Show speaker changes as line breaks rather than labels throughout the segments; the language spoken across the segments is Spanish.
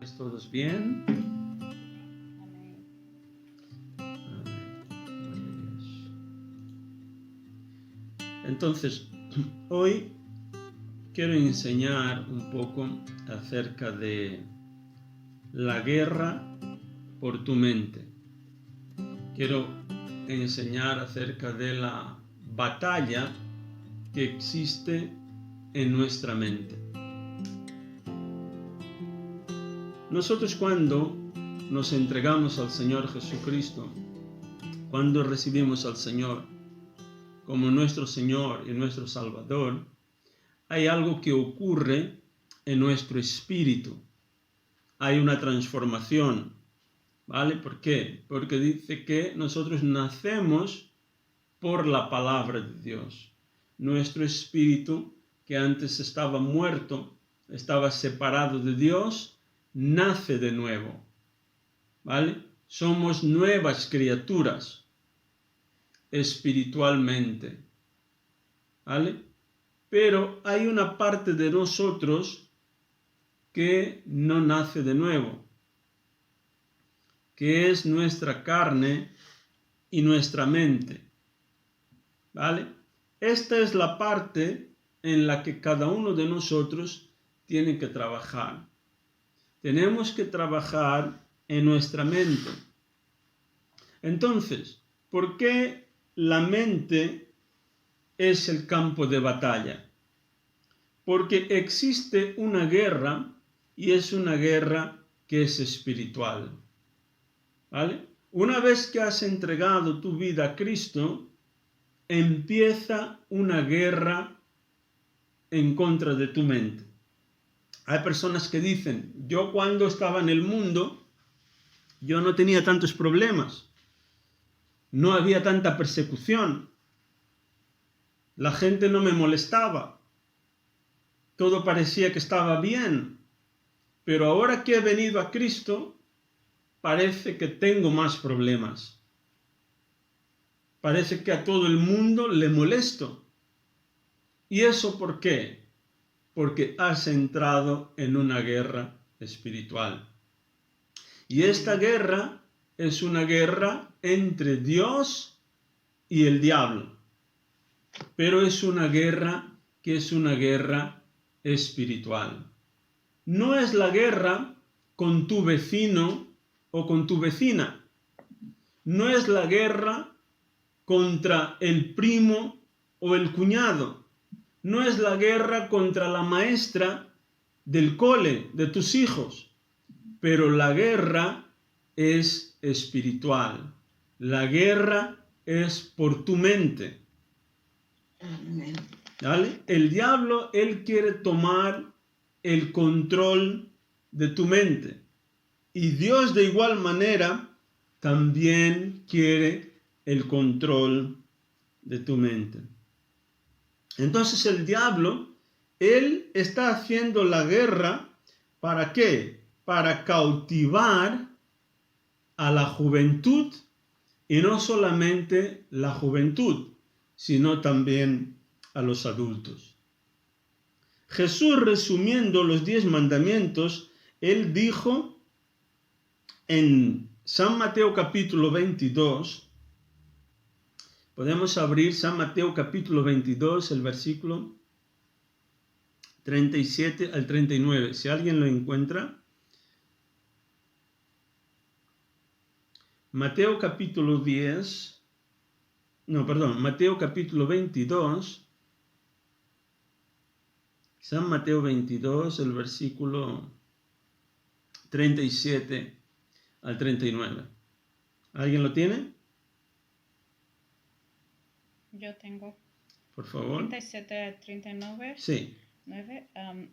¿Estáis todos bien?
Amén.
Entonces, hoy quiero enseñar un poco acerca de la guerra por tu mente. Quiero enseñar acerca de la batalla que existe en nuestra mente. Nosotros cuando nos entregamos al Señor Jesucristo, cuando recibimos al Señor como nuestro Señor y nuestro Salvador, hay algo que ocurre en nuestro espíritu. Hay una transformación, ¿vale? ¿Por qué? Porque dice que nosotros nacemos por la palabra de Dios. Nuestro espíritu, que antes estaba muerto, estaba separado de Dios, nace de nuevo, ¿vale? Somos nuevas criaturas espiritualmente, ¿vale? Pero hay una parte de nosotros que no nace de nuevo, que es nuestra carne y nuestra mente, ¿vale? Esta es la parte en la que cada uno de nosotros tiene que trabajar. Tenemos que trabajar en nuestra mente. Entonces, ¿por qué la mente es el campo de batalla? Porque existe una guerra y es una guerra que es espiritual, ¿vale? Una vez que has entregado tu vida a Cristo, empieza una guerra en contra de tu mente. Hay personas que dicen, yo cuando estaba en el mundo, yo no tenía tantos problemas, no había tanta persecución, la gente no me molestaba, todo parecía que estaba bien, pero ahora que he venido a Cristo, parece que tengo más problemas. Parece que a todo el mundo le molesto. ¿Y eso por qué? Porque has entrado en una guerra espiritual. Y esta guerra es una guerra entre Dios y el diablo. Pero es una guerra que es una guerra espiritual. No es la guerra con tu vecino o con tu vecina. No es la guerra contra el primo o el cuñado. No es la guerra contra la maestra del cole de tus hijos, pero la guerra es espiritual. La guerra es por tu mente.
Amén.
¿Vale? El diablo, él quiere tomar el control de tu mente. Y Dios de igual manera también quiere el control de tu mente. Entonces el diablo, él está haciendo la guerra, ¿para qué? Para cautivar a la juventud, y no solamente la juventud, sino también a los adultos. Jesús, resumiendo los 10 mandamientos, él dijo en San Mateo capítulo 22, podemos abrir San Mateo capítulo 22, el versículo 37 al 39. Si alguien lo encuentra. Mateo capítulo 22. San Mateo 22, el versículo 37 al 39. ¿Alguien lo tiene?
Yo tengo.
Por favor.
37 a 39.
Sí.
9.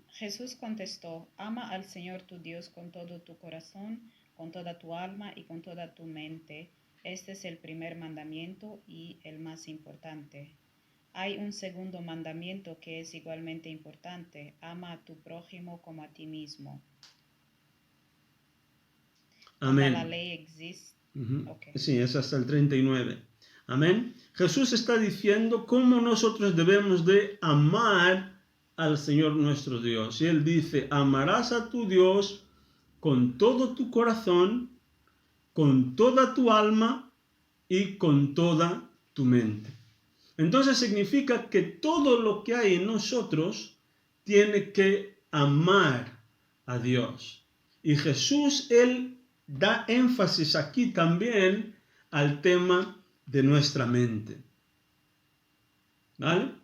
Jesús contestó, ama al Señor tu Dios con todo tu corazón, con toda tu alma y con toda tu mente. Este es el primer mandamiento y el más importante. Hay un segundo mandamiento que es igualmente importante. Ama a tu prójimo como a ti mismo.
Amén.
La ley existe. Okay.
Sí, es hasta el 39. Amén. Jesús está diciendo cómo nosotros debemos de amar al Señor nuestro Dios. Y Él dice, amarás a tu Dios con todo tu corazón, con toda tu alma y con toda tu mente. Entonces significa que todo lo que hay en nosotros tiene que amar a Dios. Y Jesús, Él da énfasis aquí también al tema de nuestra mente. ¿Vale?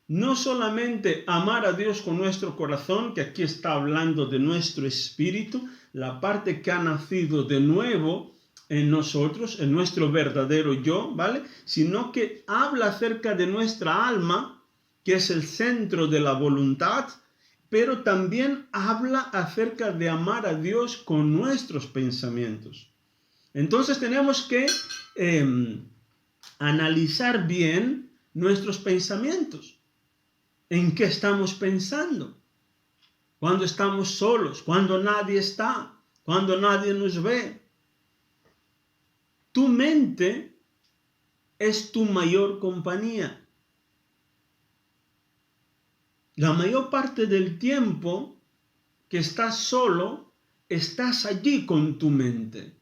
No solamente amar a Dios con nuestro corazón, que aquí está hablando de nuestro espíritu, la parte que ha nacido de nuevo en nosotros, en nuestro verdadero yo, ¿vale? Sino que habla acerca de nuestra alma, que es el centro de la voluntad, pero también habla acerca de amar a Dios con nuestros pensamientos. Entonces tenemos que analizar bien nuestros pensamientos. ¿En qué estamos pensando? Cuando estamos solos, cuando nadie está, cuando nadie nos ve. Tu mente es tu mayor compañía. La mayor parte del tiempo que estás solo, estás allí con tu mente.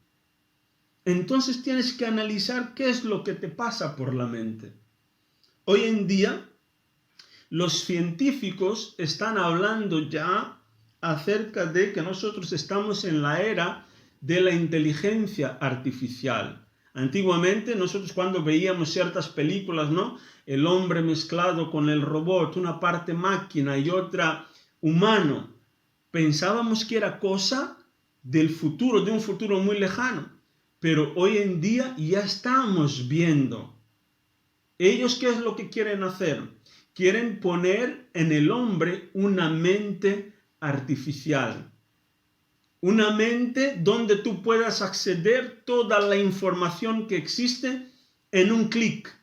Entonces tienes que analizar qué es lo que te pasa por la mente. Hoy en día, los científicos están hablando ya acerca de que nosotros estamos en la era de la inteligencia artificial. Antiguamente, nosotros cuando veíamos ciertas películas, ¿no? El hombre mezclado con el robot, una parte máquina y otra humano, pensábamos que era cosa del futuro, de un futuro muy lejano. Pero hoy en día ya estamos viendo. ¿Ellos qué es lo que quieren hacer? Quieren poner en el hombre una mente artificial. Una mente donde tú puedas acceder toda la información que existe en un clic.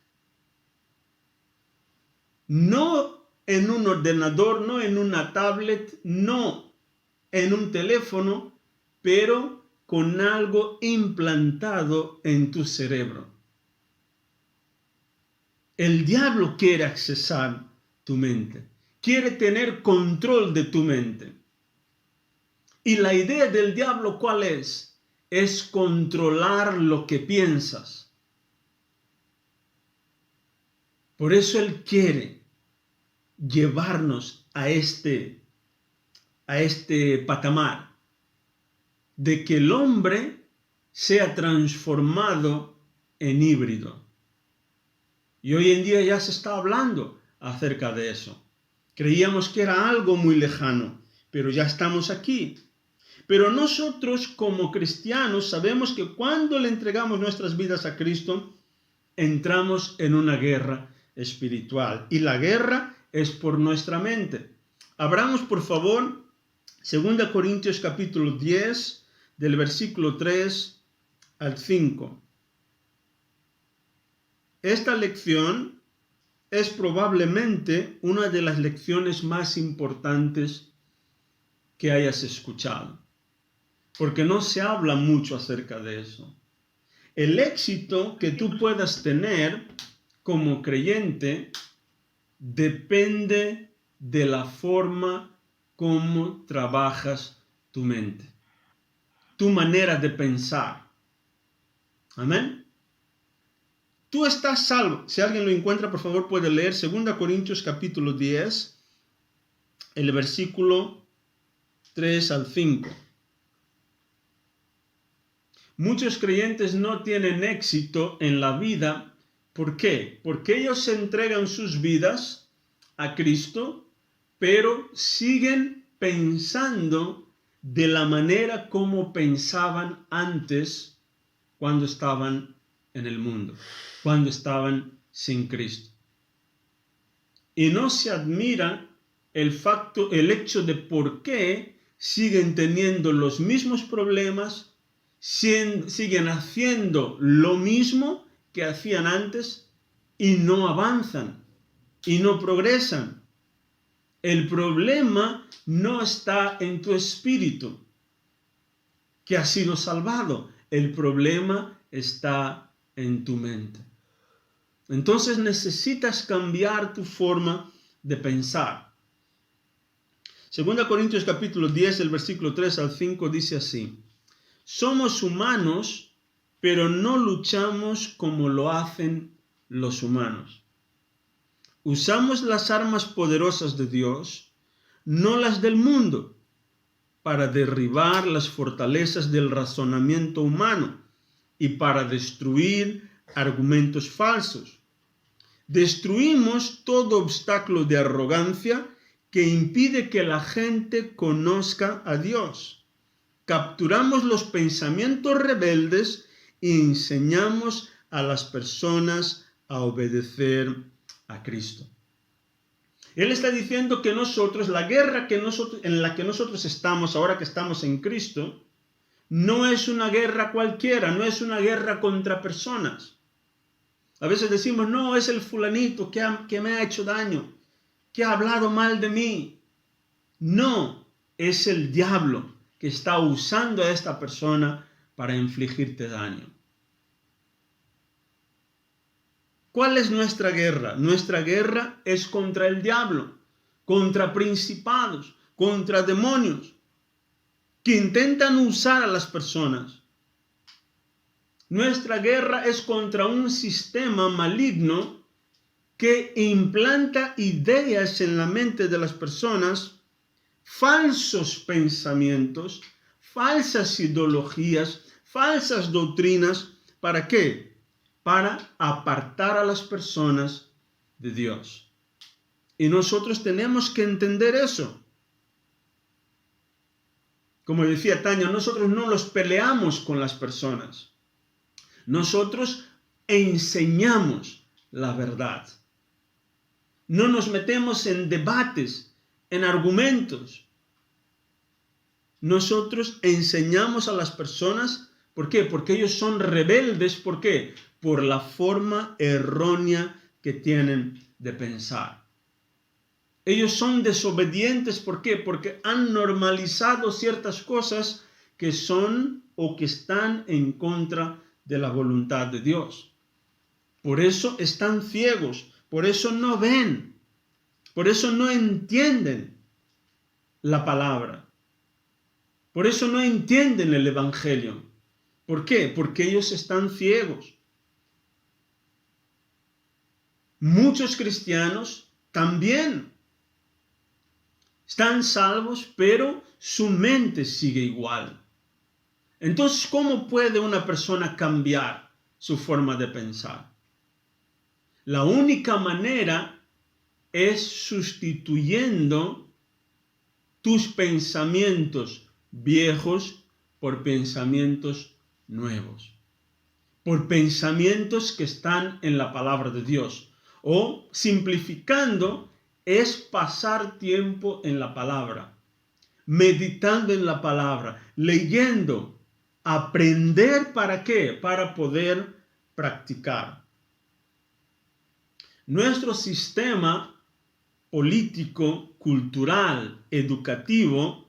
No en un ordenador, no en una tablet, no en un teléfono, pero con algo implantado en tu cerebro. El diablo quiere accesar tu mente, quiere tener control de tu mente. Y la idea del diablo, ¿cuál es? Es controlar lo que piensas. Por eso él quiere llevarnos a este patamar de que el hombre sea transformado en híbrido. Y hoy en día ya se está hablando acerca de eso. Creíamos que era algo muy lejano, pero ya estamos aquí. Pero nosotros como cristianos sabemos que cuando le entregamos nuestras vidas a Cristo, entramos en una guerra espiritual. Y la guerra es por nuestra mente. Abramos, por favor, 2 Corintios capítulo 10, del versículo 3 al 5. Esta lección es probablemente una de las lecciones más importantes que hayas escuchado, porque no se habla mucho acerca de eso. El éxito que tú puedas tener como creyente depende de la forma como trabajas tu mente, tu manera de pensar. Amén. Tú estás salvo. Si alguien lo encuentra, por favor, puede leer 2 Corintios capítulo 10, el versículo 3 al 5. Muchos creyentes no tienen éxito en la vida. ¿Por qué? Porque ellos se entregan sus vidas a Cristo, pero siguen pensando de la manera como pensaban antes cuando estaban en el mundo, cuando estaban sin Cristo. Y no se admira el hecho de por qué siguen teniendo los mismos problemas, siguen haciendo lo mismo que hacían antes y no avanzan y no progresan. El problema no está en tu espíritu que ha sido salvado. El problema está en tu mente. Entonces necesitas cambiar tu forma de pensar. 2 Corintios capítulo 10, el versículo 3 al 5 dice así: somos humanos, pero no luchamos como lo hacen los humanos. Usamos las armas poderosas de Dios, no las del mundo, para derribar las fortalezas del razonamiento humano y para destruir argumentos falsos. Destruimos todo obstáculo de arrogancia que impide que la gente conozca a Dios. Capturamos los pensamientos rebeldes y enseñamos a las personas a obedecer a Cristo. Él está diciendo que nosotros, la guerra en la que nosotros estamos, ahora que estamos en Cristo, no es una guerra cualquiera, no es una guerra contra personas. A veces decimos, no, es el fulanito que me ha hecho daño, que ha hablado mal de mí. No, es el diablo que está usando a esta persona para infligirte daño. ¿Cuál es nuestra guerra? Nuestra guerra es contra el diablo, contra principados, contra demonios que intentan usar a las personas. Nuestra guerra es contra un sistema maligno que implanta ideas en la mente de las personas, falsos pensamientos, falsas ideologías, falsas doctrinas. ¿Para qué? Para apartar a las personas de Dios. Y nosotros tenemos que entender eso. Como decía Tania, nosotros no los peleamos con las personas. Nosotros enseñamos la verdad. No nos metemos en debates, en argumentos. Nosotros enseñamos a las personas. ¿Por qué? Porque ellos son rebeldes. ¿Por qué? Por la forma errónea que tienen de pensar. Ellos son desobedientes. ¿Por qué? Porque han normalizado ciertas cosas que son o que están en contra de la voluntad de Dios. Por eso están ciegos, por eso no ven, por eso no entienden la palabra, por eso no entienden el Evangelio. ¿Por qué? Porque ellos están ciegos. Muchos cristianos también están salvos, pero su mente sigue igual. Entonces, ¿cómo puede una persona cambiar su forma de pensar? La única manera es sustituyendo tus pensamientos viejos por pensamientos nuevos, por pensamientos que están en la palabra de Dios. O, simplificando, es pasar tiempo en la palabra, meditando en la palabra, leyendo. Aprender, ¿para qué? Para poder practicar. Nuestro sistema político, cultural, educativo,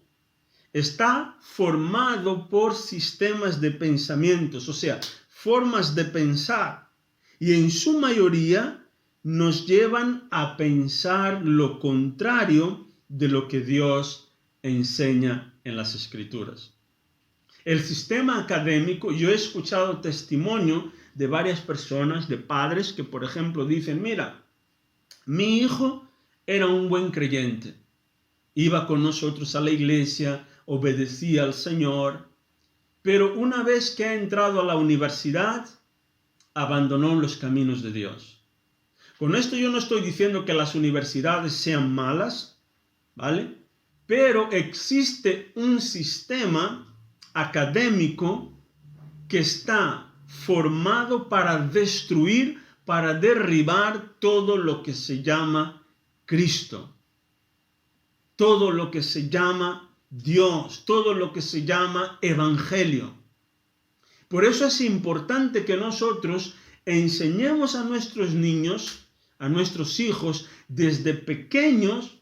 está formado por sistemas de pensamientos, o sea, formas de pensar, y en su mayoría nos llevan a pensar lo contrario de lo que Dios enseña en las Escrituras. El sistema académico, yo he escuchado testimonio de varias personas, de padres que, por ejemplo, dicen, mira, mi hijo era un buen creyente, iba con nosotros a la iglesia, obedecía al Señor, pero una vez que ha entrado a la universidad, abandonó los caminos de Dios. Con esto yo no estoy diciendo que las universidades sean malas, ¿vale? Pero existe un sistema académico que está formado para destruir, para derribar todo lo que se llama Cristo, todo lo que se llama Dios, todo lo que se llama Evangelio. Por eso es importante que nosotros enseñemos a nuestros niños, a nuestros hijos, desde pequeños,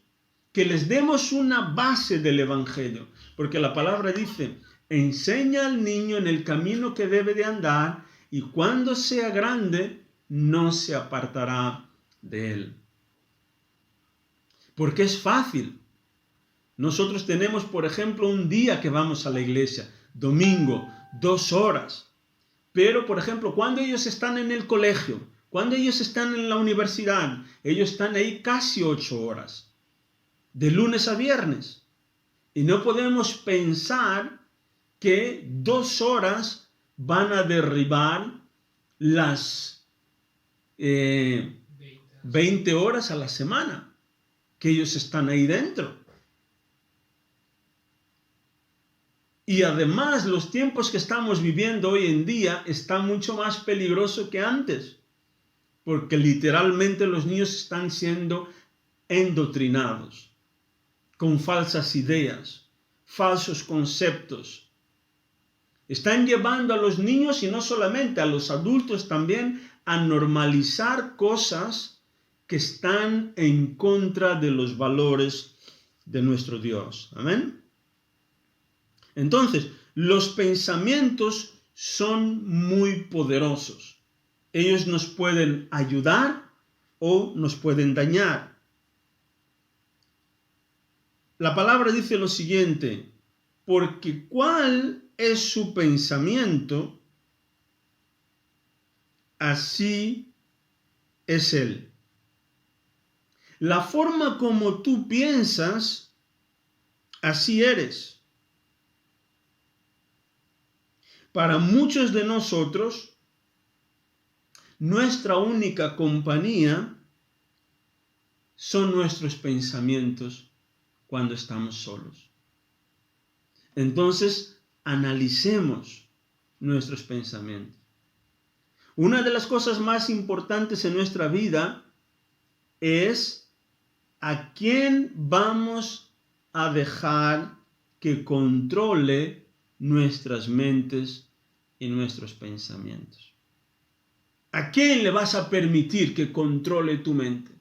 que les demos una base del Evangelio. Porque la palabra dice, enseña al niño en el camino que debe de andar y cuando sea grande no se apartará de él. Porque es fácil. Nosotros tenemos, por ejemplo, un día que vamos a la iglesia, domingo, 2 horas. Pero, por ejemplo, cuando ellos están en el colegio, cuando ellos están en la universidad, ellos están ahí casi 8 horas, de lunes a viernes. Y no podemos pensar que 2 horas van a derribar las 20 horas a la semana que ellos están ahí dentro. Y además los tiempos que estamos viviendo hoy en día están mucho más peligrosos que antes, porque literalmente los niños están siendo endoctrinados con falsas ideas, falsos conceptos. Están llevando a los niños y no solamente a los adultos también a normalizar cosas que están en contra de los valores de nuestro Dios. Amén. Entonces, los pensamientos son muy poderosos. Ellos nos pueden ayudar o nos pueden dañar. La palabra dice lo siguiente: porque ¿cuál es su pensamiento? Así es él. La forma como tú piensas, así eres. Para muchos de nosotros, nuestra única compañía son nuestros pensamientos cuando estamos solos. Entonces, analicemos nuestros pensamientos. Una de las cosas más importantes en nuestra vida es a quién vamos a dejar que controle nuestras mentes y nuestros pensamientos. ¿A quién le vas a permitir que controle tu mente?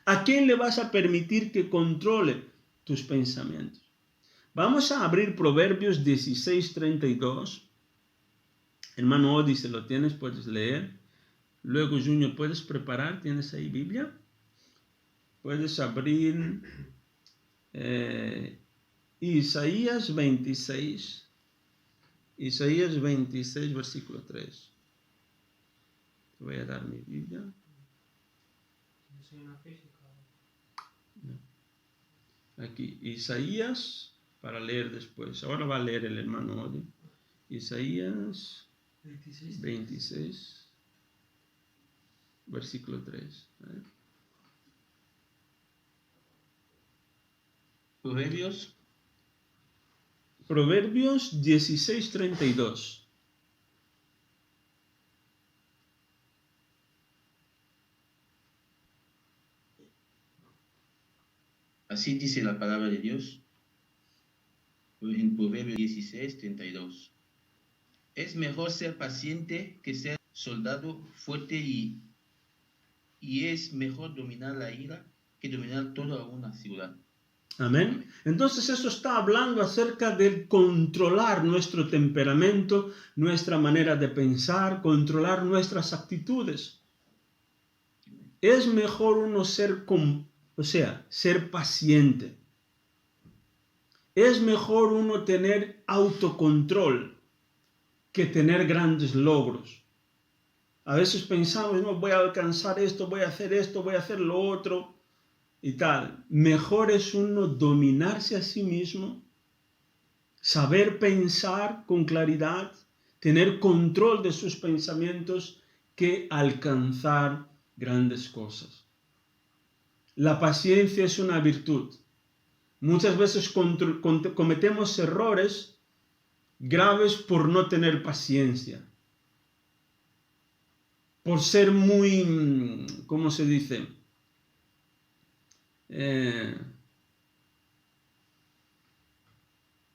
¿A quién le vas a permitir que controle tus pensamientos? Vamos a abrir Proverbios 16:32. Hermano Odi, si lo tienes, puedes leer. Luego, Junior, ¿puedes preparar? ¿Tienes ahí Biblia? Puedes abrir Isaías 26. Isaías 26, versículo 3. Te voy a dar mi Biblia. Aquí, Isaías, para leer después. Ahora va a leer el hermano Odi. Isaías 26, versículo 3. Proverbios 16:32.
Así dice la palabra de Dios en Proverbios 16:32. Es mejor ser paciente que ser soldado fuerte y es mejor dominar la ira que dominar toda una ciudad.
Amén. Entonces eso está hablando acerca de controlar nuestro temperamento, nuestra manera de pensar, controlar nuestras actitudes. Es mejor uno ser paciente. Es mejor uno tener autocontrol que tener grandes logros. A veces pensamos, no, voy a alcanzar esto, voy a hacer lo otro y tal. Mejor es uno dominarse a sí mismo, saber pensar con claridad, tener control de sus pensamientos, que alcanzar grandes cosas. La paciencia es una virtud. Muchas veces cometemos errores graves por no tener paciencia, por ser muy, ¿cómo se dice?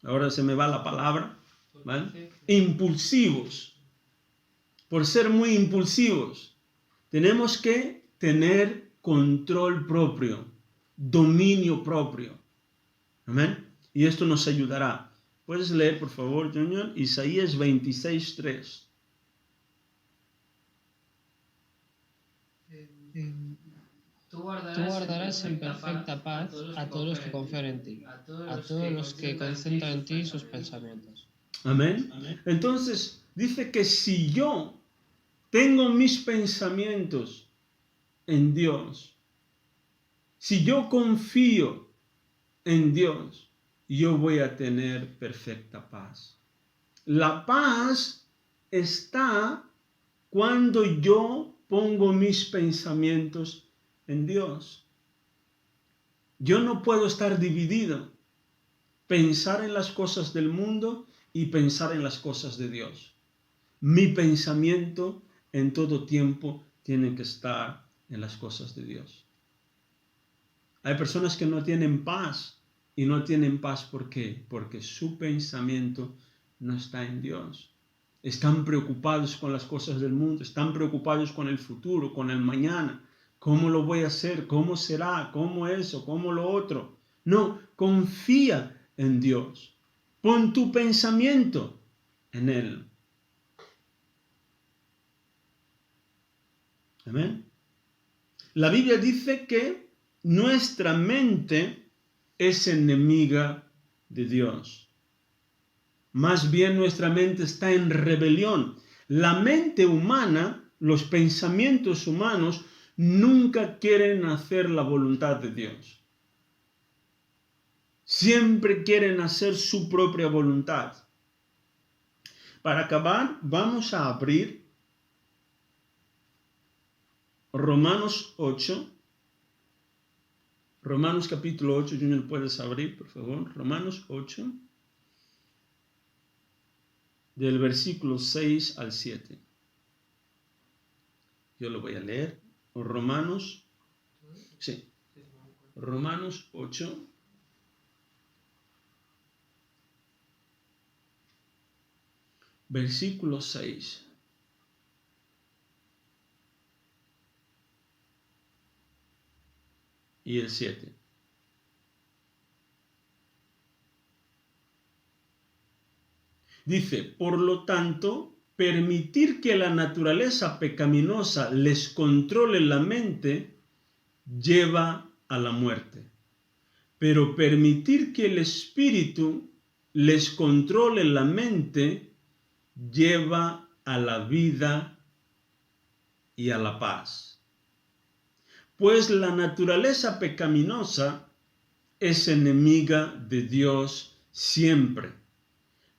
Ahora se me va la palabra, ¿vale? Impulsivos. Por ser muy impulsivos. Tenemos que tener control propio, dominio propio. Amén. Y esto nos ayudará. ¿Puedes leer, por favor, Junior? Isaías
Tú guardarás en perfecta paz a todos los que confían en ti, a todos los que concentran en ti sus pensamientos.
Amén. Entonces, dice que si yo tengo mis pensamientos en Dios, si yo confío en Dios, yo voy a tener perfecta paz. La paz está cuando yo pongo mis pensamientos en Dios. Yo no puedo estar dividido, pensar en las cosas del mundo y pensar en las cosas de Dios. Mi pensamiento en todo tiempo tiene que estar en las cosas de Dios. Hay personas que no tienen paz, y no tienen paz ¿por qué? Porque su pensamiento no está en Dios. Están preocupados con las cosas del mundo, están preocupados con el futuro, con el mañana. ¿Cómo lo voy a hacer? ¿Cómo será? ¿Cómo eso? ¿Cómo lo otro? No, confía en Dios. Pon tu pensamiento en Él. Amén. La Biblia dice que nuestra mente es enemiga de Dios. Más bien nuestra mente está en rebelión. La mente humana, los pensamientos humanos, nunca quieren hacer la voluntad de Dios. Siempre quieren hacer su propia voluntad. Para acabar, vamos a abrir Romanos 8. Romanos capítulo 8, Junior, ¿puedes abrir, por favor? Romanos 8, del versículo 6 al 7. Yo lo voy a leer. Romanos 8, versículo 6. Y el 7. Dice, por lo tanto, permitir que la naturaleza pecaminosa les controle la mente lleva a la muerte. Pero permitir que el espíritu les controle la mente lleva a la vida y a la paz. Pues la naturaleza pecaminosa es enemiga de Dios siempre.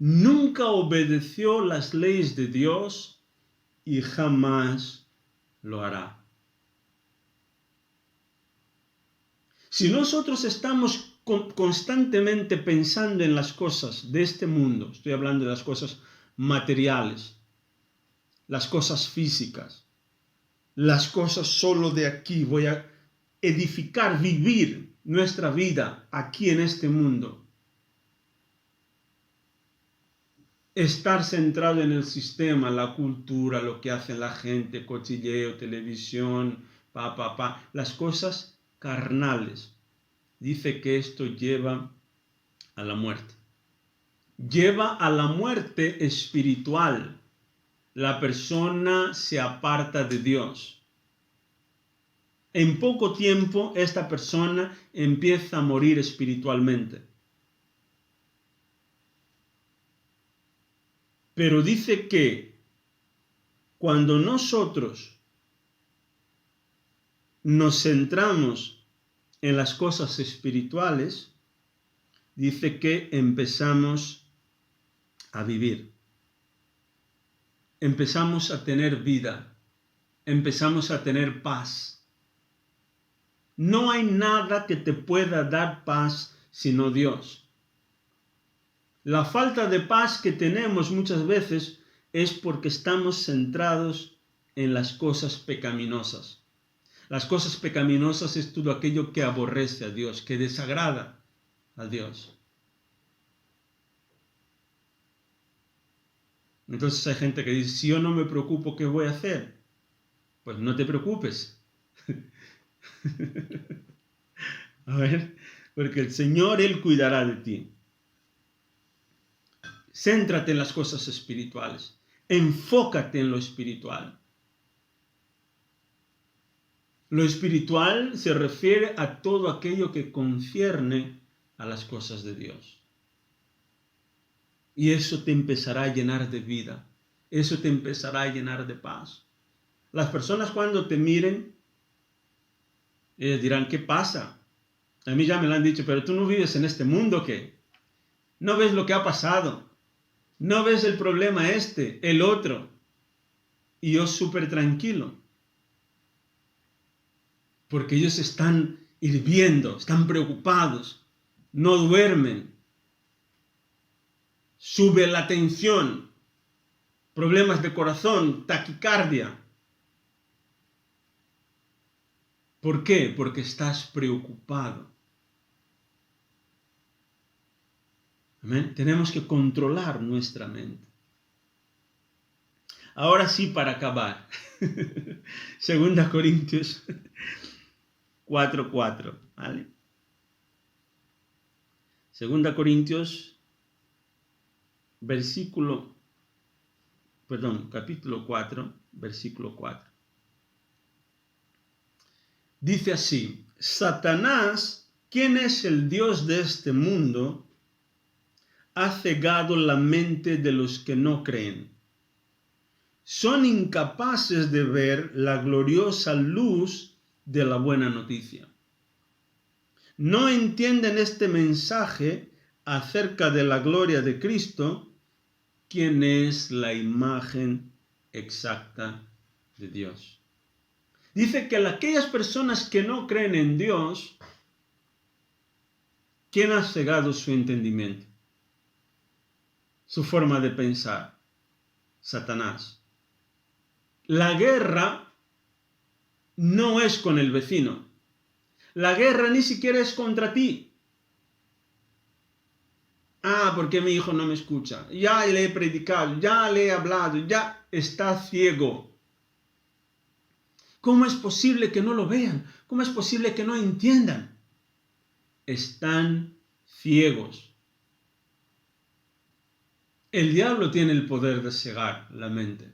Nunca obedeció las leyes de Dios y jamás lo hará. Si nosotros estamos constantemente pensando en las cosas de este mundo, estoy hablando de las cosas materiales, las cosas físicas, las cosas solo de aquí, voy a edificar, vivir nuestra vida aquí en este mundo. Estar centrado en el sistema, la cultura, lo que hace la gente, cotilleo, televisión, las cosas carnales. Dice que esto lleva a la muerte. Lleva a la muerte espiritual. La persona se aparta de Dios. En poco tiempo esta persona empieza a morir espiritualmente. Pero dice que cuando nosotros nos centramos en las cosas espirituales, dice que empezamos a vivir. Empezamos a tener vida, empezamos a tener paz. No hay nada que te pueda dar paz sino Dios. La falta de paz que tenemos muchas veces es porque estamos centrados en las cosas pecaminosas. Las cosas pecaminosas es todo aquello que aborrece a Dios, que desagrada a Dios. Entonces hay gente que dice, si yo no me preocupo, ¿qué voy a hacer? Pues no te preocupes. A ver, porque el Señor, Él cuidará de ti. Céntrate en las cosas espirituales. Enfócate en lo espiritual. Lo espiritual se refiere a todo aquello que concierne a las cosas de Dios. Y eso te empezará a llenar de vida. Eso te empezará a llenar de paz. Las personas cuando te miren, dirán, ¿qué pasa? A mí ya me lo han dicho, pero tú no vives en este mundo, ¿qué? No ves lo que ha pasado. No ves el problema el otro. Y yo súper tranquilo. Porque ellos están hirviendo, están preocupados, no duermen. Sube la tensión, problemas de corazón, taquicardia. ¿Por qué? Porque estás preocupado. ¿Amén? Tenemos que controlar nuestra mente. Ahora sí, para acabar. 2 Corintios 4:4, ¿vale? 2 Corintios, capítulo 4, versículo 4. Dice así: Satanás, quien es el Dios de este mundo, ha cegado la mente de los que no creen. Son incapaces de ver la gloriosa luz de la buena noticia. No entienden este mensaje acerca de la gloria de Cristo, quien es la imagen exacta de Dios. Dice que aquellas personas que no creen en Dios, ¿quién ha cegado su entendimiento? Su forma de pensar. Satanás. La guerra no es con el vecino. La guerra ni siquiera es contra ti. Porque mi hijo no me escucha. Ya le he predicado, ya le he hablado, ya está ciego. ¿Cómo es posible que no lo vean? ¿Cómo es posible que no entiendan? Están ciegos. El diablo tiene el poder de cegar la mente.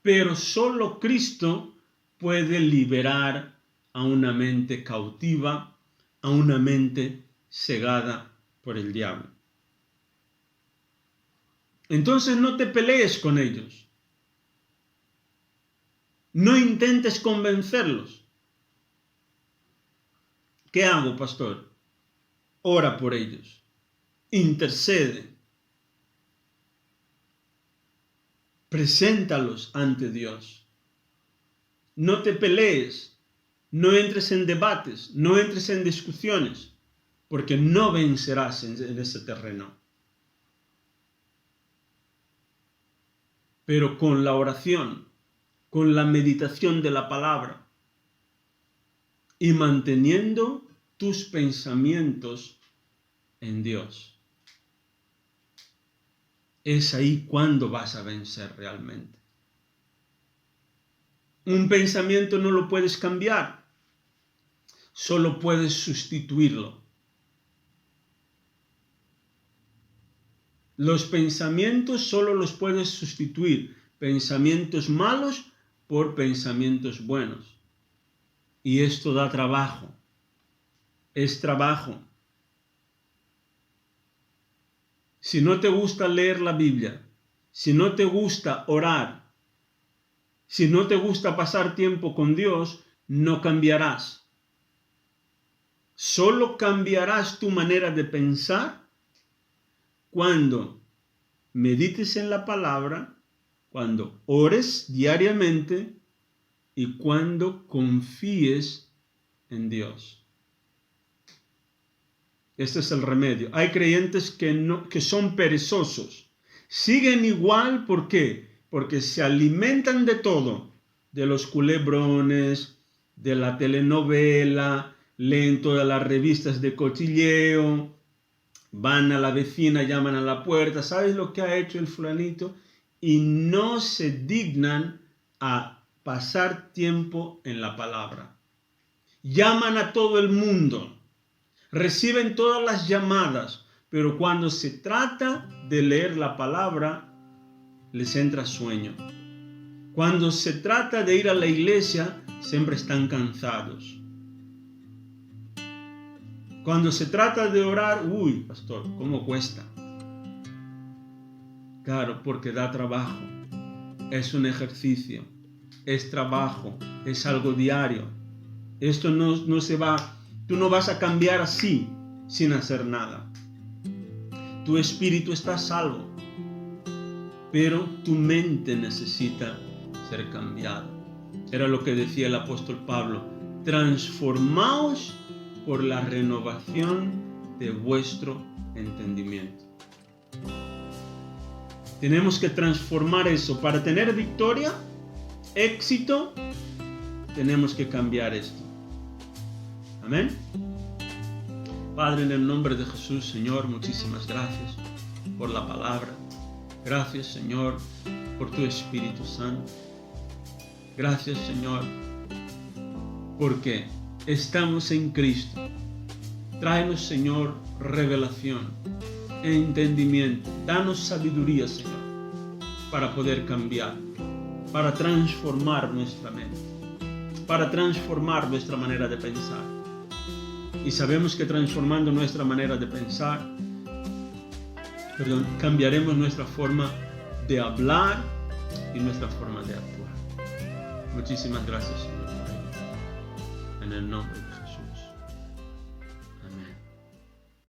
Pero solo Cristo puede liberar a una mente cautiva, a una mente cegada por el diablo. Entonces no te pelees con ellos. No intentes convencerlos. ¿Qué hago, pastor? Ora por ellos. Intercede. Preséntalos ante Dios. No te pelees. No entres en debates. No entres en discusiones. Porque no vencerás en ese terreno. Pero con la oración, con la meditación de la palabra y manteniendo tus pensamientos en Dios. Es ahí cuando vas a vencer realmente. Un pensamiento no lo puedes cambiar, solo puedes sustituirlo. Los pensamientos solo los puedes sustituir, pensamientos malos por pensamientos buenos. Y esto da trabajo, es trabajo. Si no te gusta leer la Biblia, si no te gusta orar, si no te gusta pasar tiempo con Dios, no cambiarás. Solo cambiarás tu manera de pensar cuando medites en la palabra, cuando ores diariamente y cuando confíes en Dios. Este es el remedio. Hay creyentes que son perezosos. Siguen igual, ¿por qué? Porque se alimentan de todo. De los culebrones, de la telenovela, leen todas las revistas de cotilleo, van a la vecina, llaman a la puerta, ¿sabes lo que ha hecho el fulanito? Y no se dignan a pasar tiempo en la palabra. Llaman a todo el mundo. Reciben todas las llamadas, pero cuando se trata de leer la palabra, les entra sueño. Cuando se trata de ir a la iglesia, siempre están cansados. Cuando se trata de orar, uy, pastor, ¿cómo cuesta? Claro, porque da trabajo, es un ejercicio, es trabajo, es algo diario. Esto no se va, tú no vas a cambiar así, sin hacer nada. Tu espíritu está salvo, pero tu mente necesita ser cambiada. Era lo que decía el apóstol Pablo: transformaos por la renovación de vuestro entendimiento. Tenemos que transformar eso. Para tener victoria, éxito, tenemos que cambiar esto. Amén. Padre, en el nombre de Jesús, Señor, muchísimas gracias por la palabra. Gracias, Señor, por tu Espíritu Santo. Gracias, Señor, porque estamos en Cristo. Tráenos, Señor, revelación, entendimiento. Danos sabiduría, Señor, para poder cambiar, para transformar nuestra mente, para transformar nuestra manera de pensar. Y sabemos que transformando nuestra manera de pensar, cambiaremos nuestra forma de hablar y nuestra forma de actuar. Muchísimas gracias, Señor, en el nombre de Jesús.